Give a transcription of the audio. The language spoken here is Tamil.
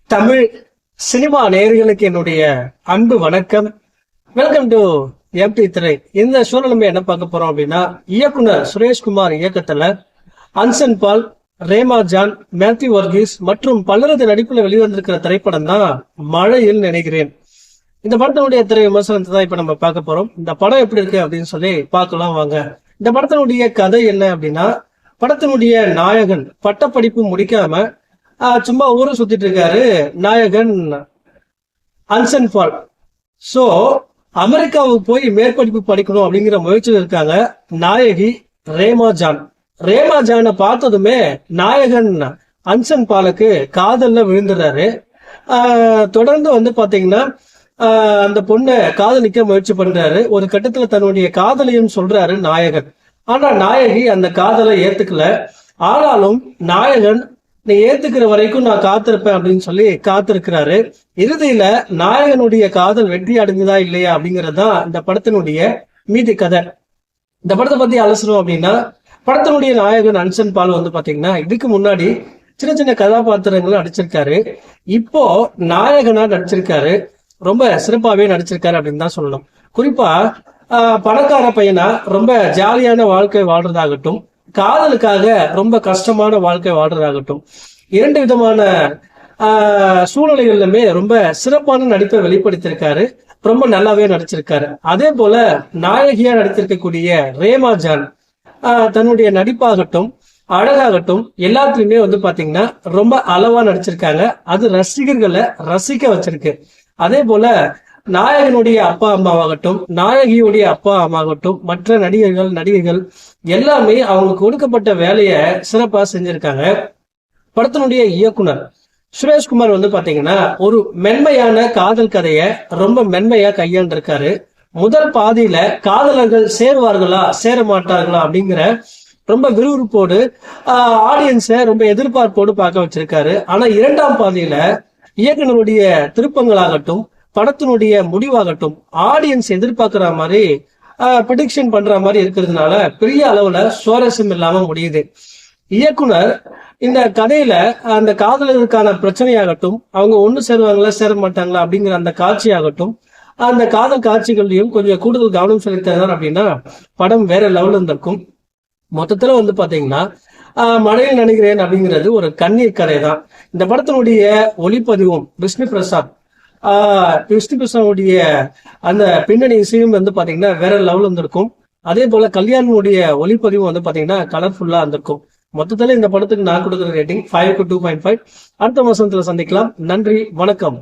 தமிழ் சினிமா நேயர்களுக்கு என்னுடைய அன்பு வணக்கம். வெல்கம் டு எம்டி திரை. இந்த ஷோல நம்ம என்ன பார்க்க போறோம் அப்படின்னா, இயக்குனர் சுரேஷ்குமார் இயக்கத்துல அன்சன் பால், ரேமா ஜான், மேத்யூ வர்கீஸ் மற்றும் பலரது நடிப்புல வெளிவந்திருக்கிற திரைப்படம் தான் மழையில் நினைக்கிறேன். இந்த படத்தினுடைய திரை விமர்சனத்தை தான் இப்ப நம்ம பார்க்க போறோம். இந்த படம் எப்படி இருக்கு அப்படின்னு சொல்லி பார்க்கலாம் வாங்க. இந்த படத்தினுடைய கதை என்ன அப்படின்னா, படத்தினுடைய நாயகன் பட்டப்படிப்பு முடிக்காம சும்மா ஊரை சுத்திட்டு இருக்காரு நாயகன் அன்சன் பால். சோ அமெரிக்காவுக்கு போய் மேற்படிப்பு படிக்கணும் அப்படிங்கிற முயற்சியில் இருக்காங்க நாயகி ரேமா ஜான். ரேமா ஜானை பார்த்ததுமே நாயகன் அன்சன் பாலுக்கு காதல்ல விழுந்துடுறாரு. தொடர்ந்து பாத்தீங்கன்னா அந்த பொண்ணை காதலிக்க முயற்சி பண்றாரு. ஒரு கட்டத்துல தன்னுடைய காதலையும் சொல்றாரு நாயகன். ஆனா நாயகி அந்த காதலை ஏத்துக்கல. ஆனாலும் நாயகன் நீ ஏத்துக்கிற வரைக்கும் நான் காத்திருப்பேன் அப்படின்னு சொல்லி காத்திருக்கிறாரு. இறுதியில நாயகனுடைய காதல் வெற்றி அடைஞ்சதா இல்லையா அப்படிங்கறதுதான் இந்த படத்தினுடைய மீதி கதை. இந்த படத்தை பத்தி அலசணும் அப்படின்னா, படத்தினுடைய நாயகன் அன்சன் பால் பாத்தீங்கன்னா இதுக்கு முன்னாடி சின்ன சின்ன கதாபாத்திரங்களும் நடிச்சிருக்காரு. இப்போ நாயகனா நடிச்சிருக்காரு. ரொம்ப சிறப்பாவே நடிச்சிருக்காரு அப்படின்னு தான் சொல்லணும். குறிப்பா பணக்கார பையனா ரொம்ப ஜாலியான வாழ்க்கை வாழ்றதாகட்டும், காதலுக்காக ரொம்ப கஷ்டமான வாழ்க்கை வாழ்றதாகட்டும், இரண்டு விதமான சூழ்நிலைகளிலுமே ரொம்ப சிறப்பான நடிப்பை வெளிப்படுத்தியிருக்காரு. ரொம்ப நல்லாவே நடிச்சிருக்காரு. அதே போல நாயகியா நடித்திருக்கக்கூடிய ரேமா ஜான் தன்னுடைய நடிப்பாகட்டும், அழகாகட்டும் எல்லாத்துலயுமே பாத்தீங்கன்னா ரொம்ப அளவா நடிச்சிருக்காங்க. அது ரசிகர்களை ரசிக்க வச்சிருக்கு. அதே போல நாயகனுடைய அப்பா அம்மாவாகட்டும், நாயகியுடைய அப்பா அம்மாவாகட்டும், மற்ற நடிகைகள் எல்லாமே அவங்களுக்கு கொடுக்கப்பட்ட வேலையை சிறப்பா செஞ்சிருக்காங்க. படத்தினுடைய இயக்குனர் சுரேஷ்குமார் பாத்தீங்கன்னா ஒரு மென்மையான காதல் கதையை ரொம்ப மென்மையா கையாண்டிருக்காரு. முதல் பாதியில காதலர்கள் சேருவார்களா சேர மாட்டார்களா அப்படிங்கிற ரொம்ப விறுவிறுப்போடு ஆடியன்ஸை ரொம்ப எதிர்பார்ப்போடு பார்க்க வச்சிருக்காரு. ஆனா இரண்டாம் பாதியில இயக்குனருடைய திருப்பங்களாகட்டும், படத்தினுடைய முடிவாகட்டும் ஆடியன்ஸ் எதிர்பார்க்கிற மாதிரி ப்ரெடிக்ஷன் பண்ற மாதிரி இருக்கிறதுனால பெரிய அளவுல சுவாரஸ்யம் இல்லாம முடியுது. இயக்குனர் இந்த கதையில அந்த காதலர்களுக்கான பிரச்சனையாகட்டும், அவங்க ஒண்ணு சேருவாங்களா சேர மாட்டாங்களா அப்படிங்கிற அந்த காட்சியாகட்டும், அந்த காதல் காட்சிகள்லையும் கொஞ்சம் கூடுதல் கவனம் செலுத்தினார் அப்படின்னா படம் வேற லெவல்ல இருந்திருக்கும். மொத்தத்துல பாத்தீங்கன்னா மழையில் நினைக்கிறேன் அப்படிங்கிறது ஒரு கண்ணீர் கதை தான். இந்த படத்தினுடைய ஒளிப்பதிவும் விஷ்ணு பிரசாவுடைய அந்த பின்னணி இசையும் பாத்தீங்கன்னா வேற லெவல் இருந்திருக்கும். அதே போல கல்யாணுடைய ஒளிப்பதிவும் பாத்தீங்கன்னா கலர்ஃபுல்லா இருந்திருக்கும். மொத்தத்துல இந்த படத்துக்கு நான் கொடுக்குற ரேட்டிங் 5 to 2.5. அடுத்த மாசத்துல சந்திக்கலாம். நன்றி, வணக்கம்.